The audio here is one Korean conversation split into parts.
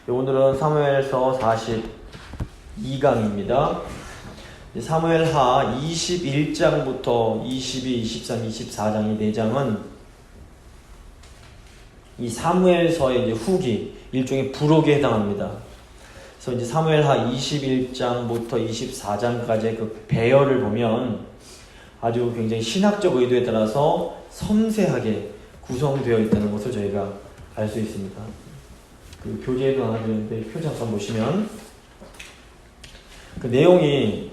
오늘은 사무엘서 42강입니다. 사무엘하 21장부터 22, 23, 24장 이 4장은 이 사무엘서의 이제 후기, 일종의 부록에 해당합니다. 그래서 이제 사무엘하 21장부터 24장까지의 그 배열을 보면 아주 굉장히 신학적 의도에 따라서 섬세하게 구성되어 있다는 것을 저희가 알 수 있습니다. 그 교재에도 하나 드렸는데 표 잠깐 보시면 그 내용이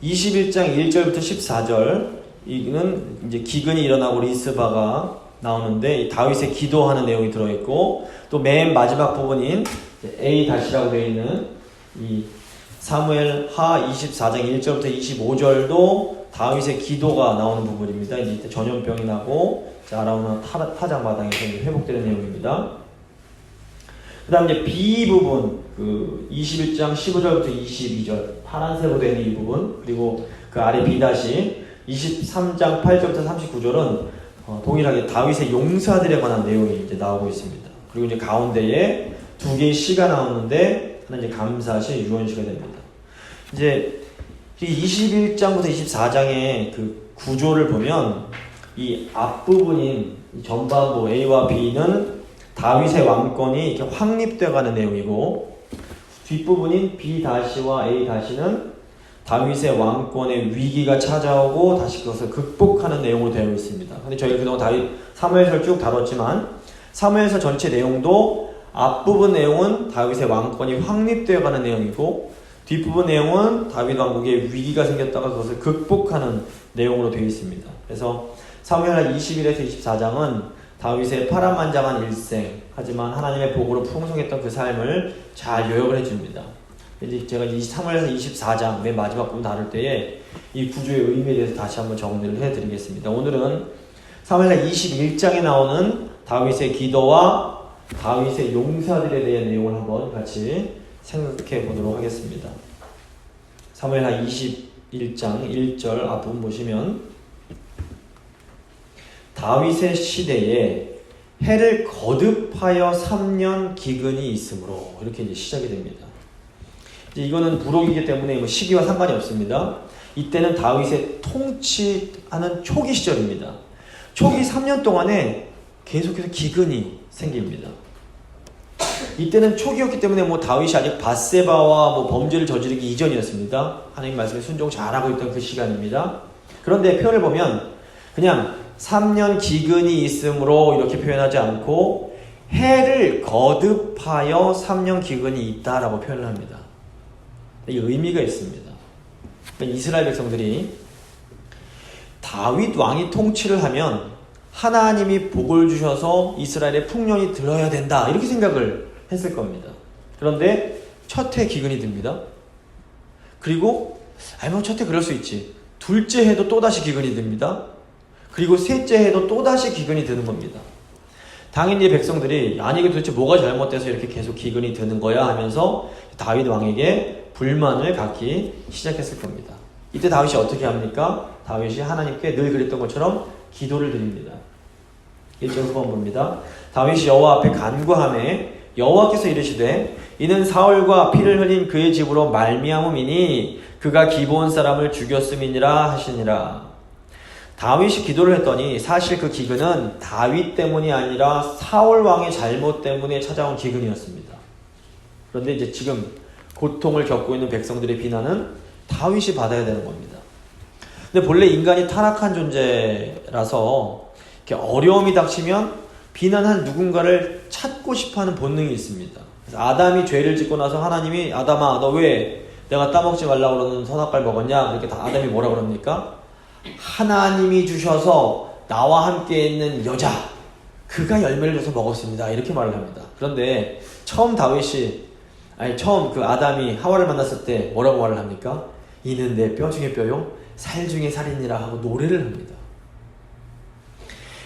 21장 1절부터 14절 이는 이제 기근이 일어나고 리스바가 나오는데 다윗의 기도하는 내용이 들어있고 또 맨 마지막 부분인 A-라고 되어 있는 이 사무엘하 24장 1절부터 25절도 다윗의 기도가 나오는 부분입니다. 이제 전염병이 나고 아라우나 타작 마당에서 회복되는 내용입니다. 그 다음 이제 B 부분, 그 21장 15절부터 22절, 파란색으로 되는 이 부분, 그리고 그 아래 B 23장 8절부터 39절은 동일하게 다윗의 용사들에 관한 내용이 이제 나오고 있습니다. 그리고 이제 가운데에 두 개의 시가 나오는데, 하나 이제 감사시, 유언시가 됩니다. 이제 21장부터 24장의 그 구조를 보면, 이 앞부분인 전반부 A와 B는 다윗의 왕권이 이렇게 확립되어가는 내용이고 뒷부분인 B-와 A-는 다윗의 왕권의 위기가 찾아오고 다시 그것을 극복하는 내용으로 되어 있습니다. 근데 저희가 그동안 다윗 사무엘서를 쭉 다뤘지만 사무엘서 전체 내용도 앞부분 내용은 다윗의 왕권이 확립되어가는 내용이고 뒷부분 내용은 다윗 왕국의 위기가 생겼다가 그것을 극복하는 내용으로 되어 있습니다. 그래서 사무엘하 21에서 24장은 다윗의 파란만장한 일생, 하지만 하나님의 복으로 풍성했던 그 삶을 잘 요약을 해줍니다. 이제 제가 사무엘서 24장 맨 마지막 부분 다룰 때에 이 구조의 의미에 대해서 다시 한번 정리를 해드리겠습니다. 오늘은 사무엘하 21장에 나오는 다윗의 기도와 다윗의 용사들에 대한 내용을 한번 같이 생각해 보도록 하겠습니다. 사무엘하 21장 1절 앞부분 보시면 다윗의 시대에 해를 거듭하여 3년 기근이 있으므로 이렇게 이제 시작이 됩니다. 이제 이거는 부록이기 때문에 뭐 시기와 상관이 없습니다. 이때는 다윗의 통치하는 초기 시절입니다. 초기 3년 동안에 계속해서 기근이 생깁니다. 이때는 초기였기 때문에 뭐 다윗이 아직 밧세바와 뭐 범죄를 저지르기 이전이었습니다. 하나님 말씀에 순종 잘하고 있던 그 시간입니다. 그런데 표현을 보면 그냥 3년 기근이 있으므로 이렇게 표현하지 않고 해를 거듭하여 3년 기근이 있다라고 표현을 합니다. 이 의미가 있습니다. 그러니까 이스라엘 백성들이 다윗 왕이 통치를 하면 하나님이 복을 주셔서 이스라엘의 풍년이 들어야 된다 이렇게 생각을 했을 겁니다. 그런데 첫 해 기근이 듭니다. 그리고 뭐 첫 해 그럴 수 있지. 둘째 해도 또다시 기근이 듭니다. 그리고 셋째 해도 또다시 기근이 드는 겁니다. 당연히 백성들이 아니 이게 도대체 뭐가 잘못돼서 이렇게 계속 기근이 드는 거야 하면서 다윗 왕에게 불만을 갖기 시작했을 겁니다. 이때 다윗이 어떻게 합니까? 다윗이 하나님께 늘 그랬던 것처럼 기도를 드립니다. 1절 후반 봅니다. 다윗이 여호와 앞에 간구하매 여호와께서 이르시되 이는 사울과 피를 흘린 그의 집으로 말미암음이니 그가 기브온 사람을 죽였음이니라 하시니라. 다윗이 기도를 했더니 사실 그 기근은 다윗 때문이 아니라 사울 왕의 잘못 때문에 찾아온 기근이었습니다. 그런데 이제 지금 고통을 겪고 있는 백성들의 비난은 다윗이 받아야 되는 겁니다. 근데 본래 인간이 타락한 존재라서 이렇게 어려움이 닥치면 비난한 누군가를 찾고 싶어하는 본능이 있습니다. 그래서 아담이 죄를 짓고 나서 하나님이 아담아 너 왜 내가 따먹지 말라고 그러는 선악과를 먹었냐? 이렇게 아담이 뭐라 그럽니까? 하나님이 주셔서 나와 함께 있는 여자 그가 열매를 줘서 먹었습니다 이렇게 말을 합니다. 그런데 처음 그 아담이 하와를 만났을 때 뭐라고 말을 합니까? 이는 내 뼈 중에 뼈요 살 중에 살이니라 하고 노래를 합니다.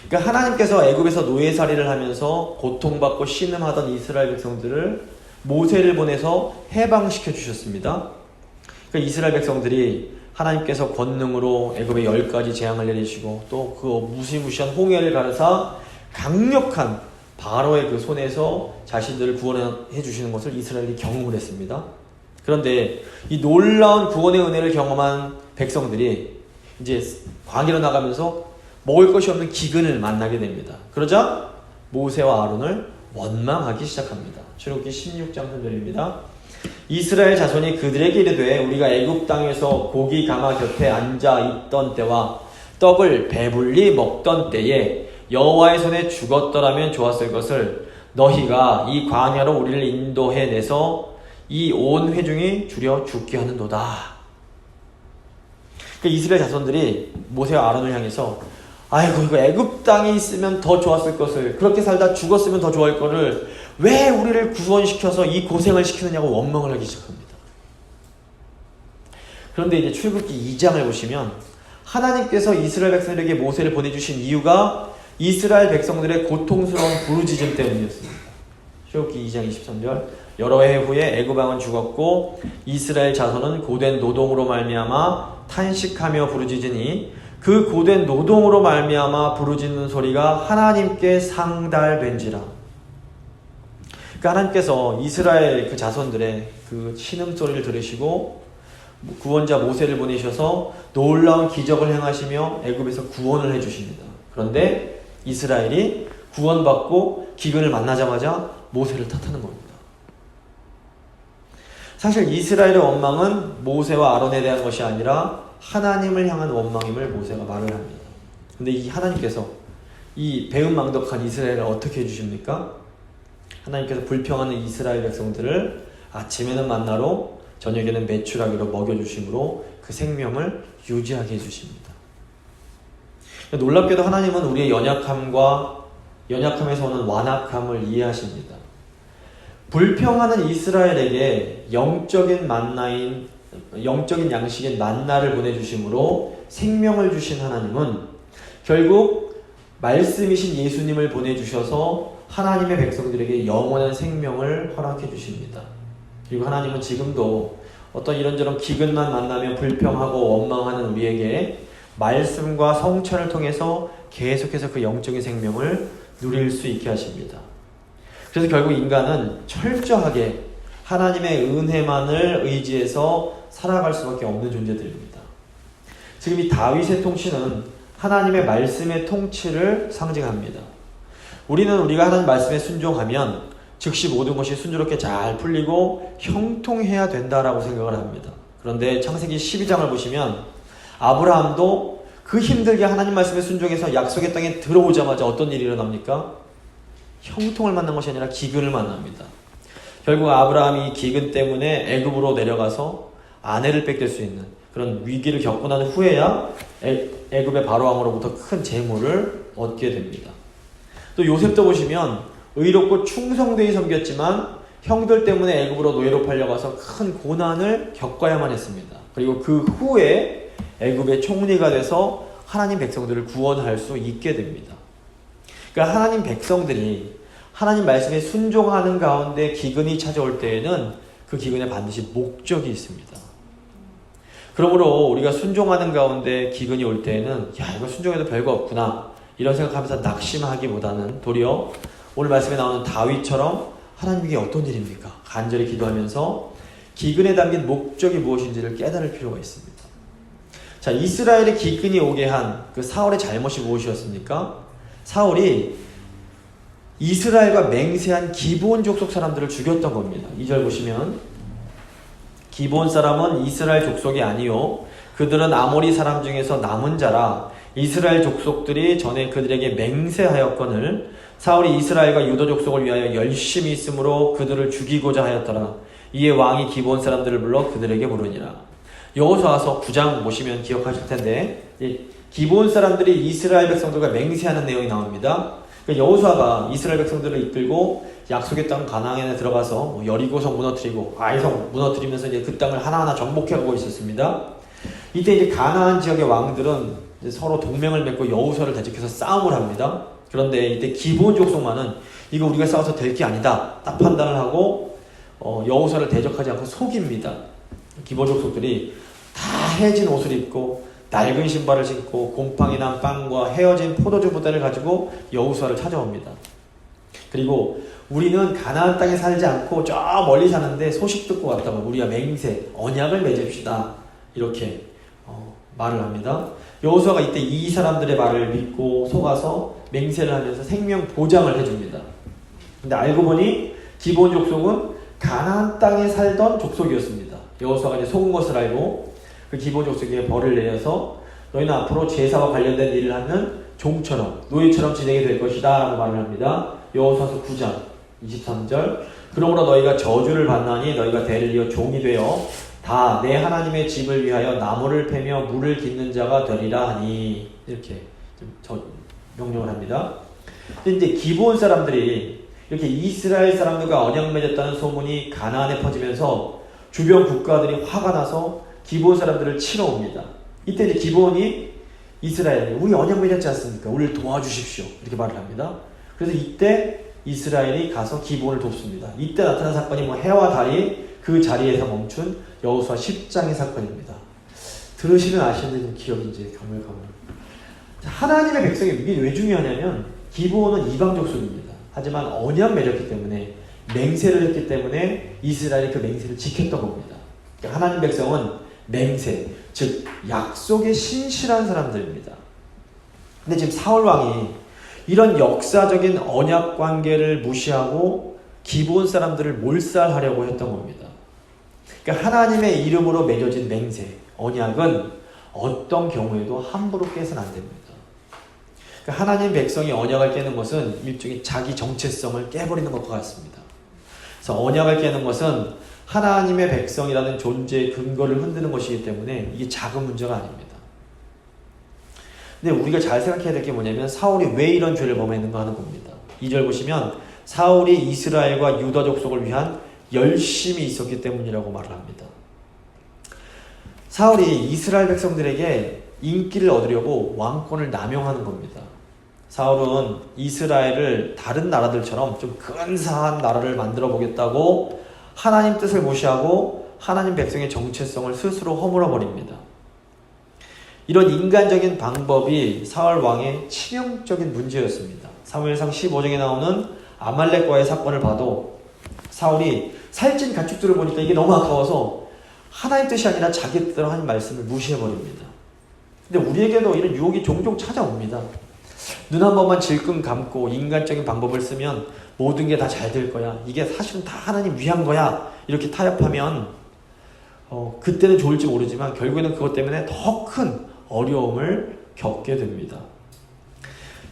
그러니까 하나님께서 애굽에서 노예살이를 하면서 고통받고 신음하던 이스라엘 백성들을 모세를 보내서 해방시켜 주셨습니다. 그러니까 이스라엘 백성들이 하나님께서 권능으로 애굽에 10가지 재앙을 내리시고 또 그 무시무시한 홍해를 가르사 강력한 바로의 그 손에서 자신들을 구원해 주시는 것을 이스라엘이 경험을 했습니다. 그런데 이 놀라운 구원의 은혜를 경험한 백성들이 이제 광야로 나가면서 먹을 것이 없는 기근을 만나게 됩니다. 그러자 모세와 아론을 원망하기 시작합니다. 출애굽기 16장 설명입니다. 이스라엘 자손이 그들에게 이르되 우리가 애굽 땅에서 고기 가마 곁에 앉아 있던 때와 떡을 배불리 먹던 때에 여호와의 손에 죽었더라면 좋았을 것을 너희가 이 광야로 우리를 인도해내서 이 온 회중이 주려 죽게 하는도다. 이스라엘 자손들이 모세와 아론을 향해서 아이고 이거 애굽 땅에 있으면 더 좋았을 것을, 그렇게 살다 죽었으면 더 좋을 거를 왜 우리를 구원시켜서 이 고생을 시키느냐고 원망을 하기 시작합니다. 그런데 이제 출애굽기 2장을 보시면 하나님께서 이스라엘 백성들에게 모세를 보내주신 이유가 이스라엘 백성들의 고통스러운 부르짖음 때문이었습니다. 출애굽기 2장 23절 여러 해 후에 애굽 왕은 죽었고 이스라엘 자손은 고된 노동으로 말미암아 탄식하며 부르짖으니 그 고된 노동으로 말미암아 부르짖는 소리가 하나님께 상달된지라. 그러니까 하나님께서 이스라엘 그 자손들의 그 신음소리를 들으시고 구원자 모세를 보내셔서 놀라운 기적을 행하시며 애굽에서 구원을 해주십니다. 그런데 이스라엘이 구원받고 기근을 만나자마자 모세를 탓하는 겁니다. 사실 이스라엘의 원망은 모세와 아론에 대한 것이 아니라 하나님을 향한 원망임을 모세가 말을 합니다. 근데 이 하나님께서 이 배은망덕한 이스라엘을 어떻게 해주십니까? 하나님께서 불평하는 이스라엘 백성들을 아침에는 만나로 저녁에는 메추라기로 먹여주심으로 그 생명을 유지하게 해주십니다. 놀랍게도 하나님은 우리의 연약함에서 오는 완악함을 이해하십니다. 불평하는 이스라엘에게 영적인 양식인 만나를 보내주심으로 생명을 주신 하나님은 결국 말씀이신 예수님을 보내주셔서 하나님의 백성들에게 영원한 생명을 허락해 주십니다. 그리고 하나님은 지금도 어떤 이런저런 기근만 만나면 불평하고 원망하는 우리에게 말씀과 성천을 통해서 계속해서 그 영적인 생명을 누릴 수 있게 하십니다. 그래서 결국 인간은 철저하게 하나님의 은혜만을 의지해서 살아갈 수밖에 없는 존재들입니다. 지금 이 다윗의 통치는 하나님의 말씀의 통치를 상징합니다. 우리가 하나님 말씀에 순종하면 즉시 모든 것이 순조롭게 잘 풀리고 형통해야 된다라고 생각을 합니다. 그런데 창세기 12장을 보시면 아브라함도 그 힘들게 하나님 말씀에 순종해서 약속의 땅에 들어오자마자 어떤 일이 일어납니까? 형통을 만난 것이 아니라 기근을 만납니다. 결국 아브라함이 기근 때문에 애굽으로 내려가서 아내를 뺏길 수 있는 그런 위기를 겪고 난 후에야 애굽의 바로왕으로부터 큰 재물을 얻게 됩니다. 또 요셉도 보시면 의롭고 충성되이 섬겼지만 형들 때문에 애굽으로 노예로 팔려가서 큰 고난을 겪어야만 했습니다. 그리고 그 후에 애굽의 총리가 돼서 하나님 백성들을 구원할 수 있게 됩니다. 그러니까 하나님 백성들이 하나님 말씀에 순종하는 가운데 기근이 찾아올 때에는 그 기근에 반드시 목적이 있습니다. 그러므로 우리가 순종하는 가운데 기근이 올 때에는 이거 순종해도 별거 없구나 이런 생각하면서 낙심하기보다는 도리어 오늘 말씀에 나오는 다윗처럼 하나님께 어떤 일입니까? 간절히 기도하면서 기근에 담긴 목적이 무엇인지를 깨달을 필요가 있습니다. 자, 이스라엘의 기근이 오게 한 그 사울의 잘못이 무엇이었습니까? 사울이 이스라엘과 맹세한 기브온 족속 사람들을 죽였던 겁니다. 2절 보시면 기브온 사람은 이스라엘 족속이 아니요 그들은 아모리 사람 중에서 남은 자라 이스라엘 족속들이 전에 그들에게 맹세하였거늘 사울이 이스라엘과 유다 족속을 위하여 열심히 있으므로 그들을 죽이고자 하였더라. 이에 왕이 기브온 사람들을 불러 그들에게 부르니라. 여호수아서 9장 보시면 기억하실 텐데 기브온 사람들이 이스라엘 백성들과 맹세하는 내용이 나옵니다. 여호수아가 이스라엘 백성들을 이끌고 약속의 땅 가나안에 들어가서 여리고성 무너뜨리고 아이성 무너뜨리면서 이제 그 땅을 하나하나 정복해가고 있었습니다. 이때 이제 가나안 지역의 왕들은 이제 서로 동맹을 맺고 여호수아를 대적해서 싸움을 합니다. 그런데 이때 기브온 족속만은 이거 우리가 싸워서 될 게 아니다 딱 판단을 하고 여호수아를 대적하지 않고 속입니다. 기브온 족속들이 다 해진 옷을 입고 낡은 신발을 신고 곰팡이 난 빵과 헤어진 포도주 부대를 가지고 여호수아를 찾아옵니다. 그리고 우리는 가나안 땅에 살지 않고 저 멀리 사는데 소식 듣고 왔다고 우리가 맹세, 언약을 맺읍시다. 이렇게 말을 합니다. 여호수아가 이때 이 사람들의 말을 믿고 속아서 맹세를 하면서 생명 보장을 해줍니다. 근데 알고 보니 기브온 족속은 가나안 땅에 살던 족속이었습니다. 여호수아가 이제 속은 것을 알고 그 기브온 족속에게 벌을 내려서 너희는 앞으로 제사와 관련된 일을 하는 종처럼 노예처럼 지내게 될 것이다 라고 말을 합니다. 여호수아서 9장 23절 그러므로 너희가 저주를 받나니 너희가 대를 이어 종이 되어 다 내 하나님의 집을 위하여 나무를 패며 물을 깃는 자가 되리라 하니 이렇게 명령을 합니다. 근데 이제 기브온 사람들이 이렇게 이스라엘 사람들과 언약 맺었다는 소문이 가나안에 퍼지면서 주변 국가들이 화가 나서 기브온 사람들을 치러 옵니다. 이때 이제 기브온이 이스라엘이 우리 언약 맺었지 않습니까? 우리를 도와주십시오. 이렇게 말을 합니다. 그래서 이때 이스라엘이 가서 기브온을 돕습니다. 이때 나타난 사건이 해와 달이 그 자리에서 멈춘 여호수아 10장의 사건입니다. 들으시면 아시는데 기억이 이제 가물가물. 하나님의 백성이 이게 왜 중요하냐면 기브온은 이방 족속입니다. 하지만 언약 맺었기 때문에 맹세를 했기 때문에 이스라엘이 그 맹세를 지켰던 겁니다. 그러니까 하나님 백성은 맹세, 즉 약속에 신실한 사람들입니다. 근데 지금 사울 왕이 이런 역사적인 언약 관계를 무시하고 기브온 사람들을 몰살하려고 했던 겁니다. 그러니까 하나님의 이름으로 맺어진 맹세, 언약은 어떤 경우에도 함부로 깨서는 안 됩니다. 그러니까 하나님 백성이 언약을 깨는 것은 일종의 자기 정체성을 깨버리는 것과 같습니다. 그래서 언약을 깨는 것은 하나님의 백성이라는 존재의 근거를 흔드는 것이기 때문에 이게 작은 문제가 아닙니다. 근데 우리가 잘 생각해야 될 게 뭐냐면 사울이 왜 이런 죄를 범했는가 하는 겁니다. 2절 보시면 사울이 이스라엘과 유다 족속을 위한 열심이 있었기 때문이라고 말을 합니다. 사울이 이스라엘 백성들에게 인기를 얻으려고 왕권을 남용하는 겁니다. 사울은 이스라엘을 다른 나라들처럼 좀 근사한 나라를 만들어 보겠다고 하나님 뜻을 무시하고 하나님 백성의 정체성을 스스로 허물어 버립니다. 이런 인간적인 방법이 사울 왕의 치명적인 문제였습니다. 사무엘상 15장에 나오는 아말렉과의 사건을 봐도 사울이 살찐 가축들을 보니까 이게 너무 아까워서 하나님 뜻이 아니라 자기 뜻대로 하는 말씀을 무시해버립니다. 근데 우리에게도 이런 유혹이 종종 찾아옵니다. 눈 한 번만 질끈 감고 인간적인 방법을 쓰면 모든 게 다 잘 될 거야. 이게 사실은 다 하나님 위한 거야. 이렇게 타협하면 그때는 좋을지 모르지만 결국에는 그것 때문에 더 큰 어려움을 겪게 됩니다.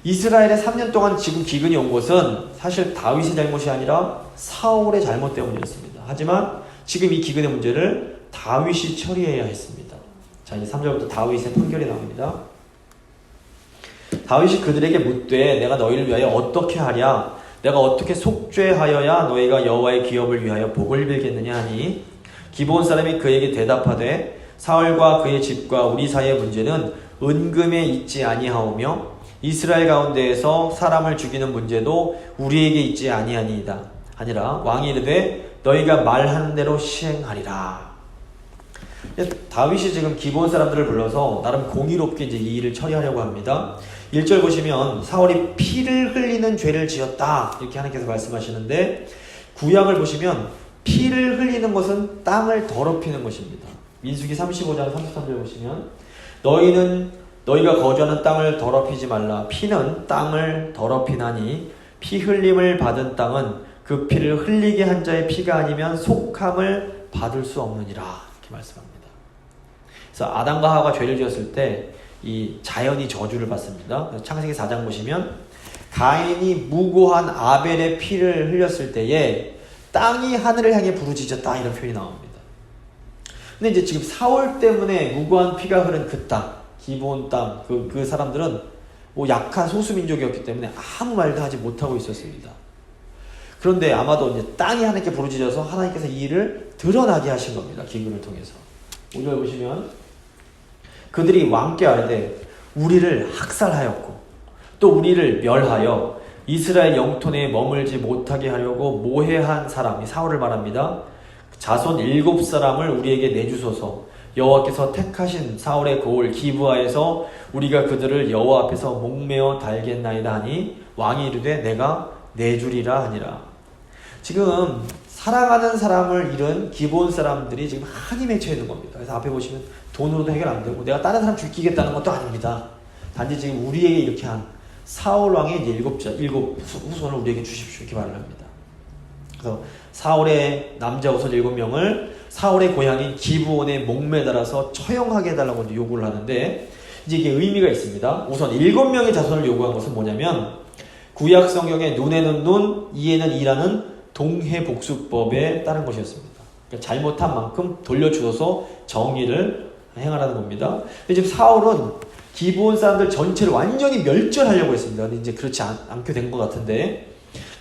이스라엘에 3년 동안 지금 기근이 온 것은 사실 다윗의 잘못이 아니라 사울의 잘못 때문이었습니다. 하지만 지금 이 기근의 문제를 다윗이 처리해야 했습니다. 자, 이제 3절부터 다윗의 판결이 나옵니다. 다윗이 그들에게 묻되 내가 너희를 위하여 어떻게 하랴? 내가 어떻게 속죄하여야 너희가 여호와의 기업을 위하여 복을 빌겠느냐 하니 기브온 사람이 그에게 대답하되 사울과 그의 집과 우리 사이의 문제는 은금에 있지 아니하오며 이스라엘 가운데에서 사람을 죽이는 문제도 우리에게 있지 아니하니이다. 아니라 왕이 이르되 너희가 말하는 대로 시행하리라. 다윗이 지금 기브온 사람들을 불러서 나름 공의롭게 이제 이 일을 처리하려고 합니다. 1절 보시면 사울이 피를 흘리는 죄를 지었다 이렇게 하나님께서 말씀하시는데 구약을 보시면 피를 흘리는 것은 땅을 더럽히는 것입니다. 민수기 35장 33절 보시면 너희가 거주하는 땅을 더럽히지 말라. 피는 땅을 더럽히나니 피 흘림을 받은 땅은 그 피를 흘리게 한 자의 피가 아니면 속함을 받을 수 없느니라 이렇게 말씀합니다. 그래서 아담과 하와가 죄를 지었을 때 이 자연이 저주를 받습니다. 창세기 4장 보시면 가인이 무고한 아벨의 피를 흘렸을 때에 땅이 하늘을 향해 부르짖었다 이런 표현이 나옵니다. 근데 이제 지금 사울 때문에 무고한 피가 흐른 그 땅, 기브온 땅, 그 사람들은 약한 소수민족이었기 때문에 아무 말도 하지 못하고 있었습니다. 그런데 아마도 이제 땅이 하나님께 부르짖어서 하나님께서 이 일을 드러나게 하신 겁니다. 기근을 통해서. 5절 보시면 그들이 왕께 아뢰되 우리를 학살하였고 또 우리를 멸하여 이스라엘 영토 내에 머물지 못하게 하려고 모해한 사람이 사울을 말합니다. 자손 7사람을 우리에게 내주소서. 여호와께서 택하신 사울의 고을 기브아에서 우리가 그들을 여호와 앞에서 목매어 달겠나이다 하니 왕이 이르되 내가 내주리라 하니라. 지금 사랑하는 사람을 잃은 기브온 사람들이 지금 한이 맺혀 있는 겁니다. 그래서 앞에 보시면 돈으로도 해결 안 되고 내가 다른 사람 죽이겠다는 것도 아닙니다. 단지 지금 우리에게 이렇게 한 사울 왕의 이제 일곱 후손을 우리에게 주십시오 이렇게 말을 합니다. 그래서 사울의 남자 후손 7명을 사울의 고향인 기브온에 목매달아서 처형하게 해달라고 요구를 하는데 이제 이게 의미가 있습니다. 우선 7명의 자손을 요구한 것은 뭐냐면 구약 성경의 눈에는 눈, 이에는 이라는 동해복수법에 따른 것이었습니다. 그러니까 잘못한 만큼 돌려주어서 정의를 행하라는 겁니다. 근데 지금 사울은 기브온 사람들 전체를 완전히 멸절하려고 했습니다. 근데 이제 그렇지 않게 된 것 같은데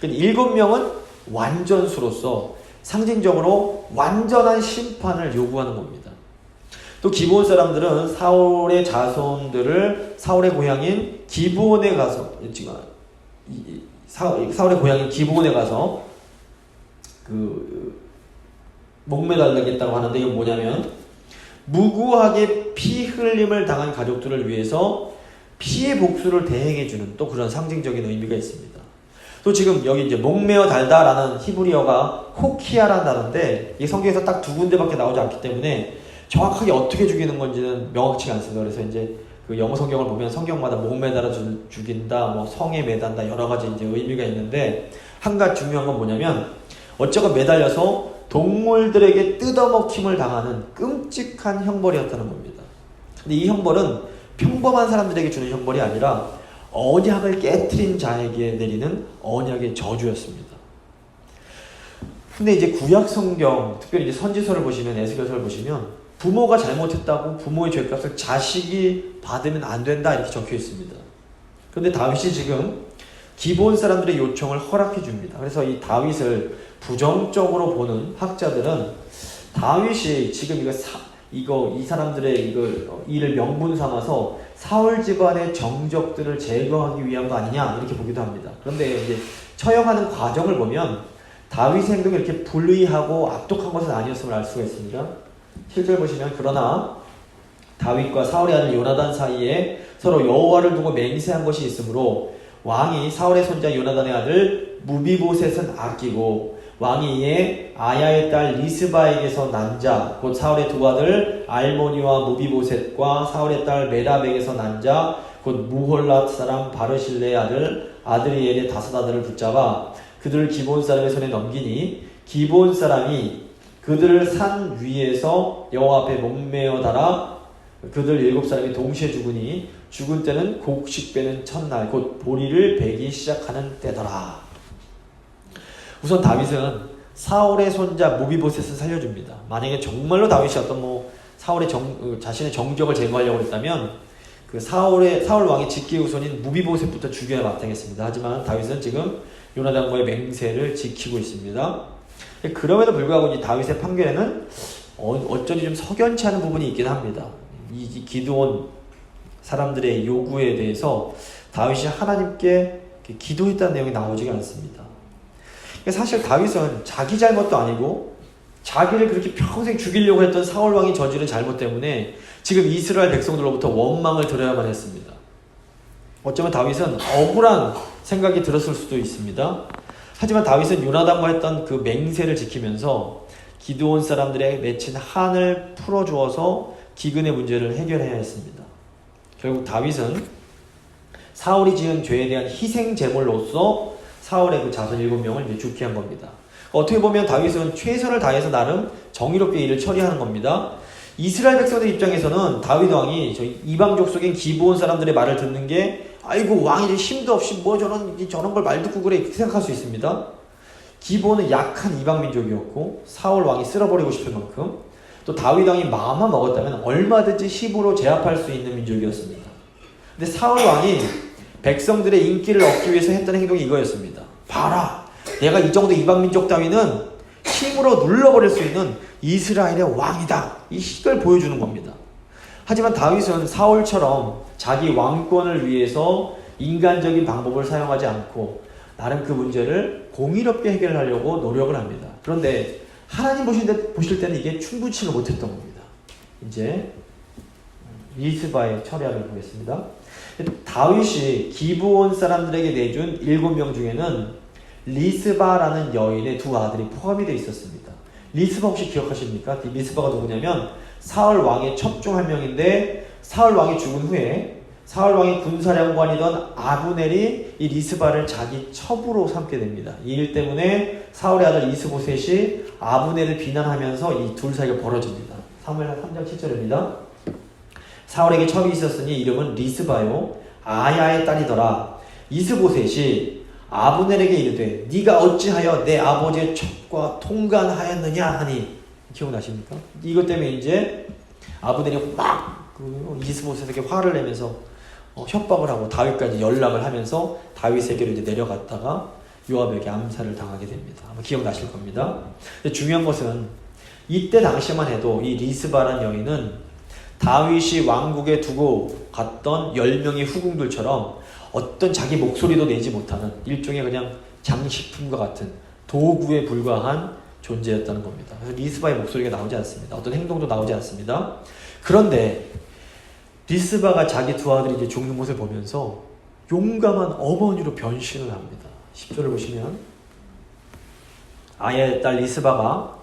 7명은 완전수로서 상징적으로 완전한 심판을 요구하는 겁니다. 또 기브온 사람들은 사울의 자손들을 사울의 고향인 기브온에 가서 사울의 고향인 기브온에 가서 목매달리겠다고 하는데 이건 뭐냐면 무고하게 피 흘림을 당한 가족들을 위해서 피의 복수를 대행해주는 또 그런 상징적인 의미가 있습니다. 또 지금 여기 이제 목매어 달다라는 히브리어가 호키아라는 단어인데 이 성경에서 딱 2군데밖에 나오지 않기 때문에 정확하게 어떻게 죽이는 건지는 명확치가 않습니다. 그래서 이제 그 영어 성경을 보면 성경마다 목매달아 죽인다, 뭐 성에 매단다 여러 가지 이제 의미가 있는데 한 가지 중요한 건 뭐냐면 어쩌고 매달려서 동물들에게 뜯어먹힘을 당하는 끔찍한 형벌이었다는 겁니다. 근데 이 형벌은 평범한 사람들에게 주는 형벌이 아니라 언약을 깨트린 자에게 내리는 언약의 저주였습니다. 근데 이제 구약 성경, 특별히 이제 선지서를 보시면 에스겔서를 보시면 부모가 잘못했다고 부모의 죄값을 자식이 받으면 안 된다 이렇게 적혀 있습니다. 그런데 다윗이 지금 기브온 사람들의 요청을 허락해 줍니다. 그래서 이 다윗을 부정적으로 보는 학자들은 다윗이 지금 이 사람들의 이를 명분 삼아서 사울 집안의 정적들을 제거하기 위한 거 아니냐 이렇게 보기도 합니다. 그런데 이제 처형하는 과정을 보면 다윗의 행동이 이렇게 불의하고 악독한 것은 아니었음을 알 수가 있습니다. 실제로 보시면 그러나 다윗과 사울의 아들 요나단 사이에 서로 여호와를 두고 맹세한 것이 있으므로 왕이 사울의 손자 요나단의 아들 무비보셋은 아끼고 왕이 이에 아야의 딸 리스바에게서 난 자, 곧 사울의 두 아들 알모니와 무비보셋과 사울의 딸 메랍에게서 난 자, 곧 무홀랏 사람 바르실레의 아들 아드리엘의 5 아들을 붙잡아 그들을 기브온 사람의 손에 넘기니 기브온 사람이 그들을 산 위에서 여호와 앞에 목매어 달아 그들 7사람이 동시에 죽으니 죽은 때는 곡식 빼는 첫날 곧 보리를 베기 시작하는 때더라. 우선 다윗은 사울의 손자 무비보셋을 살려줍니다. 만약에 정말로 다윗이 사울의 자신의 정적을 제거하려고 했다면 사울 왕의 직계 후손인 무비보셋부터 죽여야 마땅했습니다. 하지만 다윗은 지금 요나단과의 맹세를 지키고 있습니다. 그럼에도 불구하고 이 다윗의 판결에는 어쩐지 좀 석연치 않은 부분이 있긴 합니다. 이 기드온 사람들의 요구에 대해서 다윗이 하나님께 기도했다는 내용이 나오지가 않습니다. 사실 다윗은 자기 잘못도 아니고 자기를 그렇게 평생 죽이려고 했던 사울 왕이 저지른 잘못 때문에 지금 이스라엘 백성들로부터 원망을 들어야만 했습니다. 어쩌면 다윗은 억울한 생각이 들었을 수도 있습니다. 하지만 다윗은 요나단과 했던 그 맹세를 지키면서 기드온 사람들의 맺힌 한을 풀어주어서 기근의 문제를 해결해야 했습니다. 결국 다윗은 사울이 지은 죄에 대한 희생 제물로서 사울의 그 자손 7명을 죽게 한 겁니다. 어떻게 보면 다윗은 최선을 다해서 나름 정의롭게 일을 처리하는 겁니다. 이스라엘 백성들 입장에서는 다윗 왕이 이방 족속인 기브온 사람들의 말을 듣는 게 아이고 왕이 힘도 없이 저런 걸 말 듣고 그래 이렇게 생각할 수 있습니다. 기브온은 약한 이방 민족이었고 사울 왕이 쓸어버리고 싶을 만큼 또 다윗 왕이 마음만 먹었다면 얼마든지 힘으로 제압할 수 있는 민족이었습니다. 근데 사울 왕이 백성들의 인기를 얻기 위해서 했던 행동이 이거였습니다. 봐라, 내가 이 정도 이방 민족 따위는 힘으로 눌러버릴 수 있는 이스라엘의 왕이다. 이걸 보여주는 겁니다. 하지만 다윗은 사울처럼 자기 왕권을 위해서 인간적인 방법을 사용하지 않고 나름 그 문제를 공의롭게 해결하려고 노력을 합니다. 그런데 하나님 보실 때는 이게 충분치가 못했던 겁니다. 이제 리스바의 철야를 보겠습니다. 다윗이 기브온 사람들에게 내준 7명 중에는 리스바라는 여인의 두 아들이 포함이 되어 있었습니다. 리스바 혹시 기억하십니까? 이 리스바가 누구냐면 사울 왕의 첩중 한 명인데 사울 왕이 죽은 후에 사울 왕의 군사령관이던 아브넬이 이 리스바를 자기 첩으로 삼게 됩니다. 이 일 때문에 사울의 아들 이스보셋이 아브넬을 비난하면서 이 둘 사이가 벌어집니다. 사무엘하 3장 7절입니다. 사울에게 첩이 있었으니 이름은 리스바요 아야의 딸이더라. 이스보셋이 아브넬에게 이르되 네가 어찌하여 내 아버지의 첩과 통간하였느냐 하니 기억나십니까? 이것 때문에 이제 아브넬이 막 이스보셋에게 화를 내면서 협박을 하고 다윗까지 연락을 하면서 다윗에게로 이제 내려갔다가 요압에게 암살을 당하게 됩니다. 아마 기억나실 겁니다. 근데 중요한 것은 이때 당시만 해도 이 리스바란 여인은 다윗이 왕국에 두고 갔던 10명의 후궁들처럼 어떤 자기 목소리도 내지 못하는 일종의 그냥 장식품과 같은 도구에 불과한 존재였다는 겁니다. 그래서 리스바의 목소리가 나오지 않습니다. 어떤 행동도 나오지 않습니다. 그런데 리스바가 자기 두 아들이 이제 죽는 모습을 보면서 용감한 어머니로 변신을 합니다. 10절을 보시면 아야의 딸 리스바가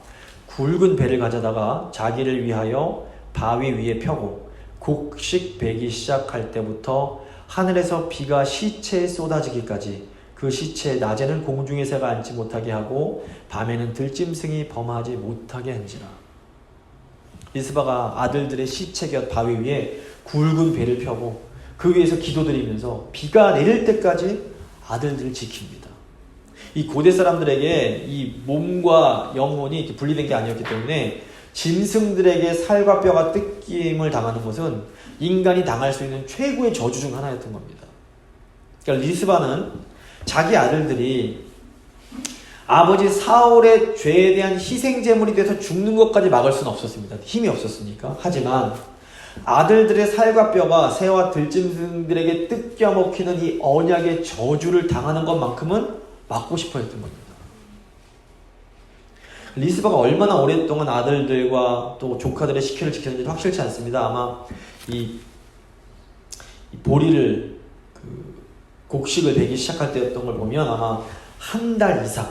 굵은 배를 가져다가 자기를 위하여 바위 위에 펴고 곡식 베기 시작할 때부터 하늘에서 비가 시체에 쏟아지기까지 그 시체 낮에는 공중의 새가 앉지 못하게 하고 밤에는 들짐승이 범하지 못하게 한지라. 리스바가 아들들의 시체 곁 바위 위에 굵은 배를 펴고 그 위에서 기도드리면서 비가 내릴 때까지 아들들을 지킵니다. 이 고대 사람들에게 이 몸과 영혼이 이렇게 분리된 게 아니었기 때문에 짐승들에게 살과 뼈가 뜯김을 당하는 것은 인간이 당할 수 있는 최고의 저주 중 하나였던 겁니다. 그러니까 리스바는 자기 아들들이 아버지 사울의 죄에 대한 희생제물이 돼서 죽는 것까지 막을 수는 없었습니다. 힘이 없었으니까. 하지만 아들들의 살과 뼈가 새와 들짐승들에게 뜯겨 먹히는 이 언약의 저주를 당하는 것만큼은 막고 싶어 했던 겁니다. 리스바가 얼마나 오랫동안 아들들과 또 조카들의 시키를 지켰는지 확실치 않습니다. 아마 이 보리를 곡식을 베기 시작할 때였던 걸 보면 아마 한 달 이상,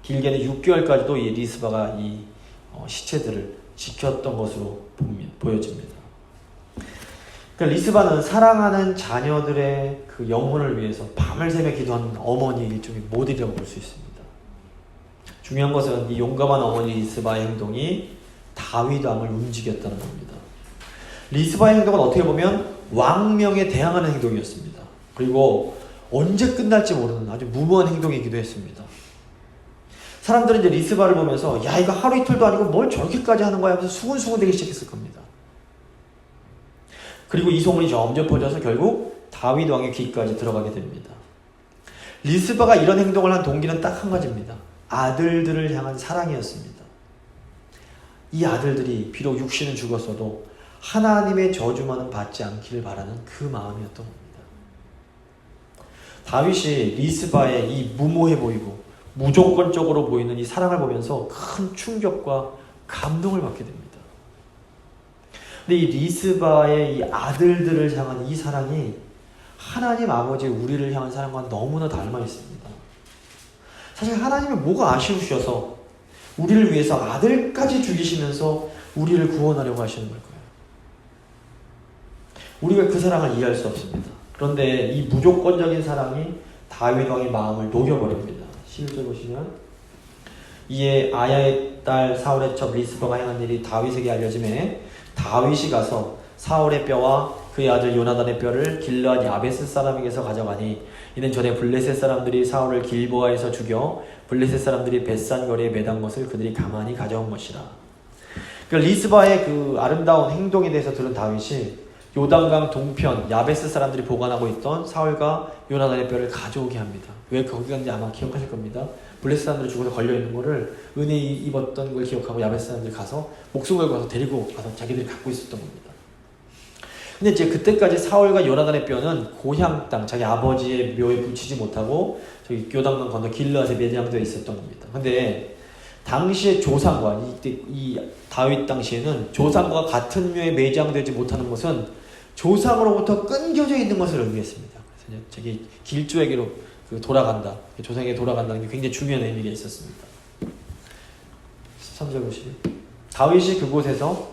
길게는 6개월까지도 이 리스바가 이 시체들을 지켰던 것으로 보여집니다. 그러니까 리스바는 사랑하는 자녀들의 그 영혼을 위해서 밤을 새며 기도하는 어머니의 일종의 모델이라고 볼 수 있습니다. 중요한 것은 이 용감한 어머니 리스바의 행동이 다윗 왕을 움직였다는 겁니다. 리스바의 행동은 어떻게 보면 왕명에 대항하는 행동이었습니다. 그리고 언제 끝날지 모르는 아주 무모한 행동이기도 했습니다. 사람들은 이제 리스바를 보면서 야 이거 하루 이틀도 아니고 뭘 저렇게까지 하는 거야 하면서 수군수군대기 시작했을 겁니다. 그리고 이 소문이 점점 퍼져서 결국 다윗 왕의 귀까지 들어가게 됩니다. 리스바가 이런 행동을 한 동기는 딱 한 가지입니다. 아들들을 향한 사랑이었습니다. 이 아들들이 비록 육신은 죽었어도 하나님의 저주만은 받지 않기를 바라는 그 마음이었던 겁니다. 다윗이 리스바의 이 무모해 보이고 무조건적으로 보이는 이 사랑을 보면서 큰 충격과 감동을 받게 됩니다. 근데 이 리스바의 이 아들들을 향한 이 사랑이 하나님 아버지 우리를 향한 사랑과 너무나 닮아 있습니다. 사실 하나님은 뭐가 아쉬우셔서 우리를 위해서 아들까지 죽이시면서 우리를 구원하려고 하시는 걸까요? 우리가 그 사랑을 이해할 수 없습니다. 그런데 이 무조건적인 사랑이 다윗 왕의 마음을 녹여버립니다. 11절 보시면 이에 아야의 딸 사울의 첩 리스바가 행한 일이 다윗에게 알려지매 다윗이 가서 사울의 뼈와 그의 아들 요나단의 뼈를 길르앗 야베스 사람에게서 가져가니 이는 전에 블레셋 사람들이 사울을 길보아에서 죽여 블레셋 사람들이 벳산 거리에 매단 것을 그들이 가만히 가져온 것이라. 그러니까 리스바의 그 아름다운 행동에 대해서 들은 다윗이 요단강 동편 야베스 사람들이 보관하고 있던 사울과 요나단의 뼈를 가져오게 합니다. 왜 거기 갔는지 아마 기억하실 겁니다. 블레셋 사람들이 죽어서 걸려있는 거를 은혜 입었던 걸 기억하고 야베스 사람들이 가서 목숨 걸고 가서 데리고 가서 자기들이 갖고 있었던 겁니다. 근데 이제 그때까지 사울과 요나단의 뼈는 고향 땅, 자기 아버지의 묘에 붙이지 못하고 저기 요단강 건너 길르앗에 매장되어 있었던 겁니다. 근데 당시의 조상과 이 다윗 당시에는 조상과 같은 묘에 매장되지 못하는 것은 조상으로부터 끊겨져 있는 것을 의미했습니다. 그래서 저기 길조에게로 돌아간다. 조상에게 돌아간다는 게 굉장히 중요한 의미가 있었습니다. 13절 보시면 다윗이 그곳에서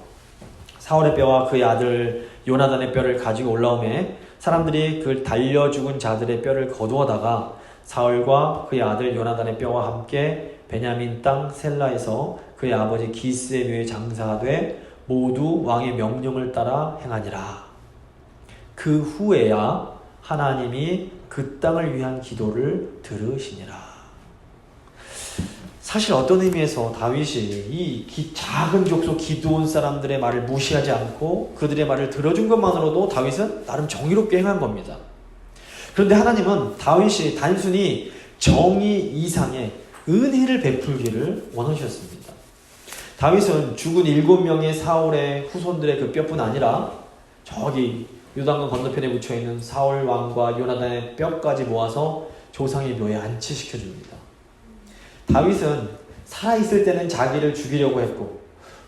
사울의 뼈와 그의 아들 요나단의 뼈를 가지고 올라오매 사람들이 그 달려 죽은 자들의 뼈를 거두어다가 사울과 그의 아들 요나단의 뼈와 함께 베냐민 땅 셀라에서 그의 아버지 기스의 묘에 장사하되 모두 왕의 명령을 따라 행하니라. 그 후에야 하나님이 그 땅을 위한 기도를 들으시니라. 사실 어떤 의미에서 다윗이 이 작은 족속 기드온 사람들의 말을 무시하지 않고 그들의 말을 들어준 것만으로도 다윗은 나름 정의롭게 행한 겁니다. 그런데 하나님은 다윗이 단순히 정의 이상의 은혜를 베풀기를 원하셨습니다. 다윗은 죽은 7명의 사울의 후손들의 그 뼈뿐 아니라 저기 요단강 건너편에 묻혀있는 사울 왕과 요나단의 뼈까지 모아서 조상의 묘에 안치시켜줍니다. 다윗은 살아있을 때는 자기를 죽이려고 했고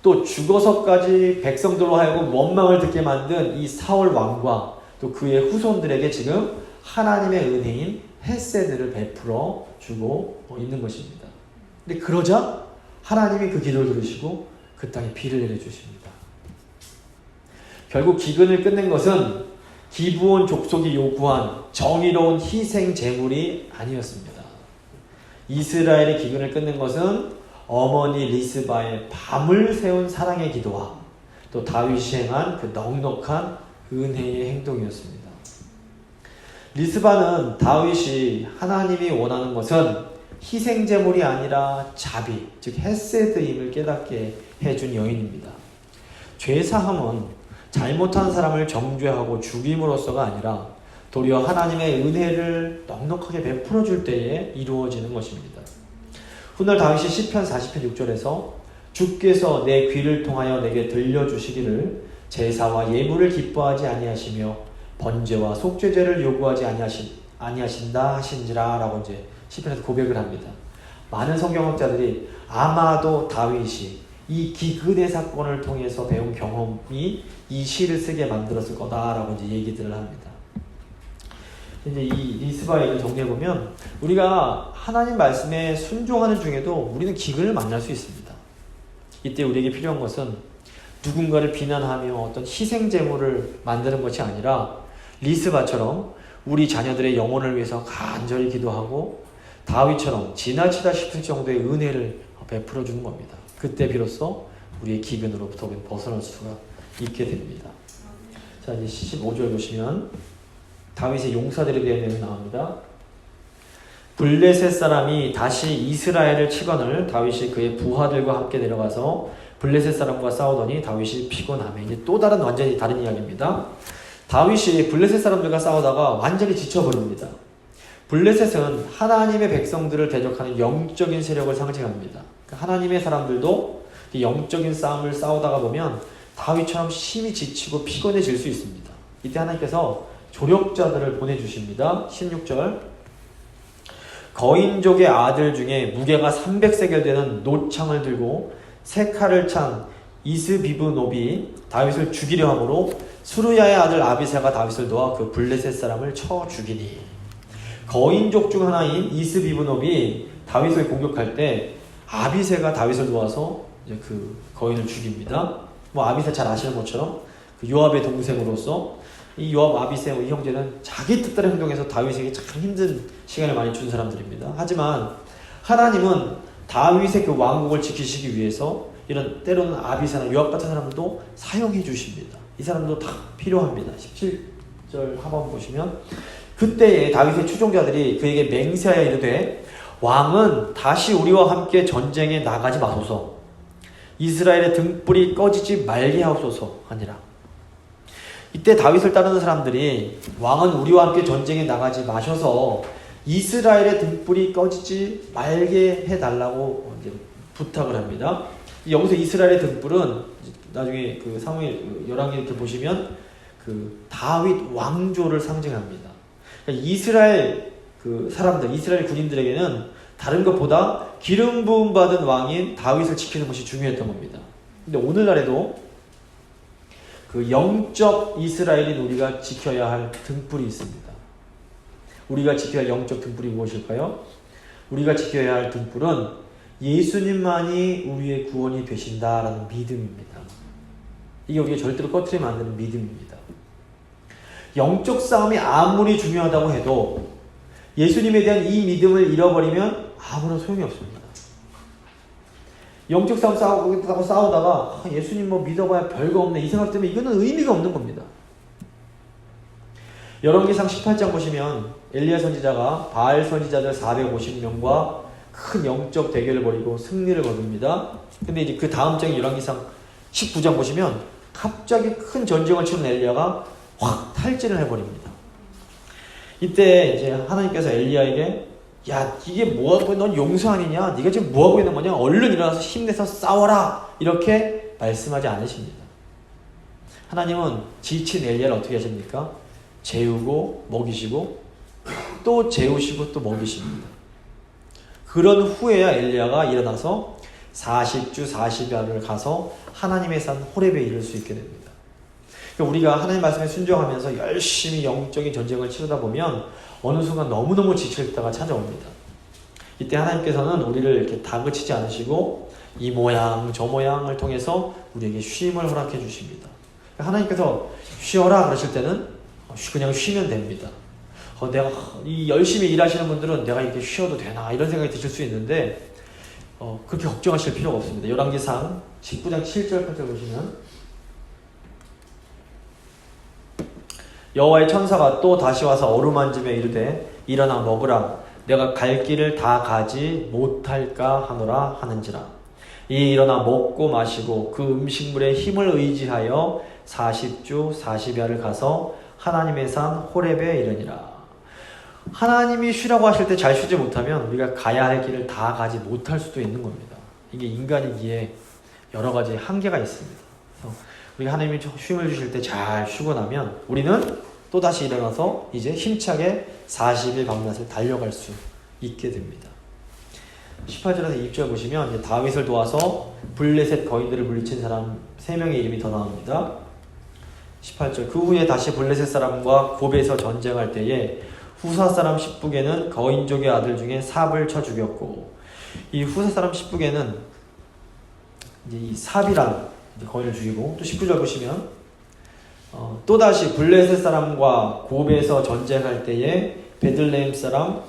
또 죽어서까지 백성들로 하여금 원망을 듣게 만든 이 사울 왕과 또 그의 후손들에게 지금 하나님의 은혜인 헤세드를 베풀어 주고 있는 것입니다. 근데 그러자 하나님이 그 기도를 들으시고 그 땅에 비를 내려주십니다. 결국 기근을 끝낸 것은 기브온 족속이 요구한 정의로운 희생 제물이 아니었습니다. 이스라엘의 기근을 끝낸 것은 어머니 리스바의 밤을 새운 사랑의 기도와 또 다윗이 행한 그 넉넉한 은혜의 행동이었습니다. 리스바는 다윗이 하나님이 원하는 것은 희생제물이 아니라 자비, 즉 헤세드임을 깨닫게 해준 여인입니다. 죄사함은 잘못한 사람을 정죄하고 죽임으로써가 아니라 도리어 하나님의 은혜를 넉넉하게 베풀어 줄 때에 이루어지는 것입니다. 훗날 다윗이 시편 40편 6절에서 주께서 내 귀를 통하여 내게 들려주시기를 제사와 예물을 기뻐하지 아니하시며 번제와 속죄제를 요구하지 아니하신다 하신지라 라고 이제 시편에서 고백을 합니다. 많은 성경학자들이 아마도 다윗이 이 기근의 사건을 통해서 배운 경험이 이 시를 쓰게 만들었을 거다라고 이제 얘기들을 합니다. 이제 이 리스바의 얘기를 정리해보면 우리가 하나님 말씀에 순종하는 중에도 우리는 기근을 만날 수 있습니다. 이때 우리에게 필요한 것은 누군가를 비난하며 어떤 희생제물을 만드는 것이 아니라 리스바처럼 우리 자녀들의 영혼을 위해서 간절히 기도하고 다윗처럼 지나치다 싶을 정도의 은혜를 베풀어 주는 겁니다. 그때 비로소 우리의 기근으로부터 우리는 벗어날 수가 있게 됩니다. 자, 이제 15절 보시면 다윗의 용사들에 대한 내용이 나옵니다. 블레셋 사람이 다시 이스라엘을 치거늘 다윗이 그의 부하들과 함께 내려가서 블레셋 사람과 싸우더니 다윗이 피곤하며 이제 또 다른 완전히 다른 이야기입니다. 다윗이 블레셋 사람들과 싸우다가 완전히 지쳐버립니다. 블레셋은 하나님의 백성들을 대적하는 영적인 세력을 상징합니다. 하나님의 사람들도 영적인 싸움을 싸우다가 보면 다윗처럼 심히 지치고 피곤해질 수 있습니다. 이때 하나님께서 조력자들을 보내주십니다. 16절 거인족의 아들 중에 무게가 300세겔 되는 노창을 들고 세 칼을 찬 이스비브노비 다윗을 죽이려 하므로 수르야의 아들 아비새가 다윗을 도와 그 블레셋 사람을 쳐 죽이니 거인족 중 하나인 이스비브노비 다윗을 공격할 때 아비새가 다윗을 도와서 이제 그 거인을 죽입니다. 아비새 잘 아시는 것처럼 그 요압의 동생으로서 이 요압, 아비새, 이 형제는 자기 뜻대로 행동해서 다윗에게 참 힘든 시간을 많이 준 사람들입니다. 하지만 하나님은 다윗의 그 왕국을 지키시기 위해서 이런 때로는 아비새나 요압 같은 사람도 사용해 주십니다. 이 사람도 다 필요합니다. 17절 한번 보시면 그때에 다윗의 추종자들이 그에게 맹세하여 이르되 왕은 다시 우리와 함께 전쟁에 나가지 마소서 이스라엘의 등불이 꺼지지 말게 하옵소서 하니라. 이때 다윗을 따르는 사람들이 왕은 우리와 함께 전쟁에 나가지 마셔서 이스라엘의 등불이 꺼지지 말게 해달라고 이제 부탁을 합니다. 여기서 이스라엘의 등불은 나중에 그 사무엘 열왕기 이렇게 보시면 그 다윗 왕조를 상징합니다. 그러니까 이스라엘 그 사람들, 이스라엘 군인들에게는 다른 것보다 기름 부음 받은 왕인 다윗을 지키는 것이 중요했던 겁니다. 근데 오늘날에도 그 영적 이스라엘인 우리가 지켜야 할 등불이 있습니다. 우리가 지켜야 할 영적 등불이 무엇일까요? 우리가 지켜야 할 등불은 예수님만이 우리의 구원이 되신다라는 믿음입니다. 이게 우리가 절대로 꺼트리면 안 되는 믿음입니다. 영적 싸움이 아무리 중요하다고 해도 예수님에 대한 이 믿음을 잃어버리면 아무런 소용이 없습니다. 영적 싸움 싸우다가 예수님 뭐 믿어봐야 별거 없네 이 생각 때문에 이거는 의미가 없는 겁니다. 열왕기상 18장 보시면 엘리야 선지자가 바알 선지자들 450명과 큰 영적 대결을 벌이고 승리를 거둡니다. 근데 이제 그 다음 장인 열왕기상 19장 보시면 갑자기 큰 전쟁을 치는 엘리야가 확 탈진을 해버립니다. 이때 이제 하나님께서 엘리야에게 야 이게 뭐하고 넌 용서 아니냐? 네가 지금 뭐하고 있는 거냐? 얼른 일어나서 힘내서 싸워라 이렇게 말씀하지 않으십니다. 하나님은 지친 엘리야를 어떻게 하십니까? 재우고 먹이시고 또 재우시고 또 먹이십니다. 그런 후에야 엘리야가 일어나서 40주 40야를 가서 하나님의 산 호렙에 이를 수 있게 됩니다. 그러니까 우리가 하나님 말씀에 순종하면서 열심히 영적인 전쟁을 치르다 보면 어느 순간 너무너무 지칠 때가 찾아옵니다. 이때 하나님께서는 우리를 이렇게 다그치지 않으시고 이 모양 저 모양을 통해서 우리에게 쉼을 허락해 주십니다. 하나님께서 쉬어라 그러실 때는 그냥 쉬면 됩니다. 내가 열심히 일하시는 분들은 내가 이렇게 쉬어도 되나 이런 생각이 드실 수 있는데 그렇게 걱정하실 필요가 없습니다. 열왕기상 19장 7절 8절 보시면 여호와의 천사가 또 다시 와서 어루만짐에 이르되 일어나 먹으라 내가 갈 길을 다 가지 못할까 하노라 하는지라 이 일어나 먹고 마시고 그 음식물의 힘을 의지하여 40주 40야를 가서 하나님의 산 호렙에 이르니라. 하나님이 쉬라고 하실 때 잘 쉬지 못하면 우리가 가야 할 길을 다 가지 못할 수도 있는 겁니다. 이게 인간이기에 여러 가지 한계가 있습니다. 그래서 우리가 하나님이 쉼을 주실 때 잘 쉬고 나면 우리는 또다시 일어나서 이제 힘차게 40일 밤낮을 달려갈 수 있게 됩니다. 18절에서 20절 보시면 이제 다윗을 도와서 블레셋 거인들을 물리친 사람 3명의 이름이 더 나옵니다. 18절 그 후에 다시 블레셋 사람과 곱에서 전쟁할 때에 후사 사람 십부게는 거인족의 아들 중에 삽을 쳐 죽였고 이 후사 사람 십부게는 이제 이 삽이란 거인을 죽이고 또 19절 보시면 또다시 블레셋 사람과 곱에서 전쟁할 때에 베들레헴 사람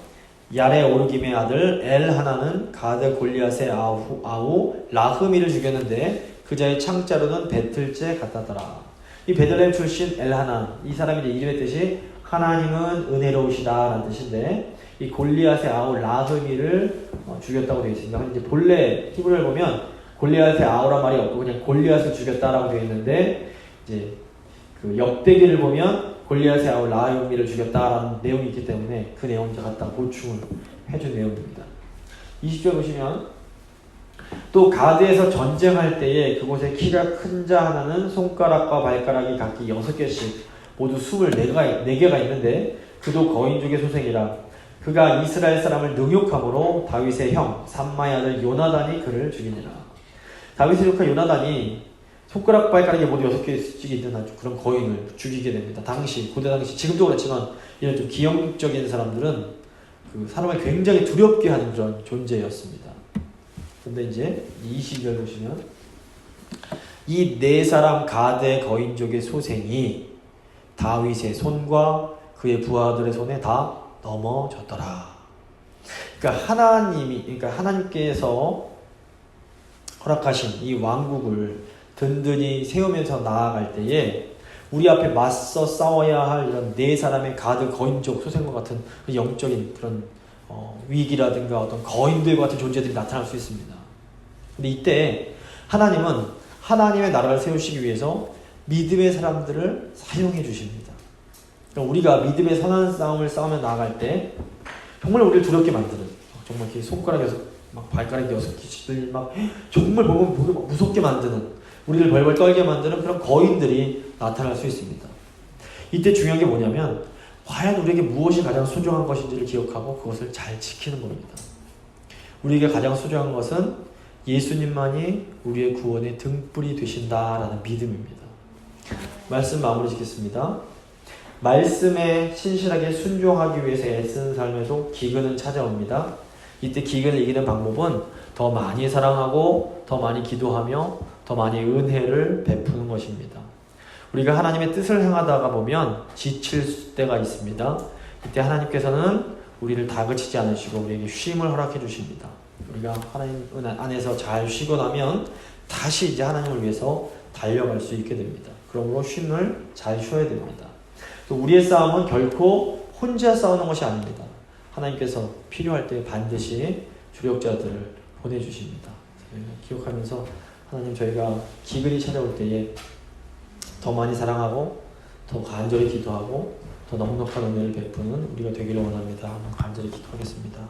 야레 오르김의 아들 엘하나는 가드 골리앗의 아우 라흐미를 죽였는데 그 자의 창자로는 배틀째 같다더라. 이 베들레헴 출신 엘하나 이 사람이 이제 이름의 뜻이 하나님은 은혜로우시다 라는 뜻인데 이 골리앗의 아우 라흐미를 죽였다고 되어 있습니다. 이제 본래 히브리를 보면 골리앗의 아우란 말이 없고 그냥 골리앗을 죽였다라고 되어 있는데 이제 그 역대기를 보면 골리앗의 아우 라흐미를 죽였다라는 내용이 있기 때문에 그 내용을 갖다가 보충을 해준 내용입니다. 20절 보시면 또 가드에서 전쟁할 때에 그곳에 키가 큰 자 하나는 손가락과 발가락이 각기 6개씩 모두 24개가 있는데 그도 거인족의 소생이라 그가 이스라엘 사람을 능욕함으로 다윗의 형 삼마의 아들 요나단이 그를 죽이니라. 다윗의 조카 요나단이 손가락 발가락이 모두 6개씩 있는 아주 그런 거인을 죽이게 됩니다. 고대 당시 지금도 그렇지만 이런 좀 기형적인 사람들은 그 사람을 굉장히 두렵게 하는 그런 존재였습니다. 근데 이제 20절 보시면 이 4사람 가드 거인족의 소생이 다윗의 손과 그의 부하들의 손에 다 넘어졌더라. 그러니까 하나님께서 허락하신 이 왕국을 든든히 세우면서 나아갈 때에 우리 앞에 맞서 싸워야 할 이런 4사람의 가드 거인족 소생과 같은 영적인 그런 위기라든가 어떤 거인들과 같은 존재들이 나타날 수 있습니다. 근데 이때 하나님은 하나님의 나라를 세우시기 위해서 믿음의 사람들을 사용해 주십니다. 그러니까 우리가 믿음의 선한 싸움을 싸우며 나아갈 때 정말 우리를 두렵게 만드는 정말 이렇게 손가락 6, 막 발가락 6개씩 막 정말 보면 보기 무섭게 만드는 우리를 벌벌 떨게 만드는 그런 거인들이 나타날 수 있습니다. 이때 중요한 게 뭐냐면 과연 우리에게 무엇이 가장 소중한 것인지를 기억하고 그것을 잘 지키는 겁니다. 우리에게 가장 소중한 것은 예수님만이 우리의 구원의 등불이 되신다라는 믿음입니다. 말씀 마무리 짓겠습니다. 말씀에 신실하게 순종하기 위해서 애쓰는 삶에도 기근은 찾아옵니다. 이때 기근을 이기는 방법은 더 많이 사랑하고 더 많이 기도하며 더 많이 은혜를 베푸는 것입니다. 우리가 하나님의 뜻을 행하다가 보면 지칠 때가 있습니다. 이때 하나님께서는 우리를 다그치지 않으시고 우리에게 쉼을 허락해 주십니다. 우리가 하나님 안에서 잘 쉬고 나면 다시 이제 하나님을 위해서 달려갈 수 있게 됩니다. 그러므로 쉼을 잘 쉬어야 됩니다. 또 우리의 싸움은 결코 혼자 싸우는 것이 아닙니다. 하나님께서 필요할 때 반드시 주력자들을 보내주십니다. 기억하면서 하나님, 저희가 기근이 찾아올 때에 더 많이 사랑하고 더 간절히 기도하고 더 넉넉한 은혜를 베푸는 우리가 되기를 원합니다. 한번 간절히 기도하겠습니다.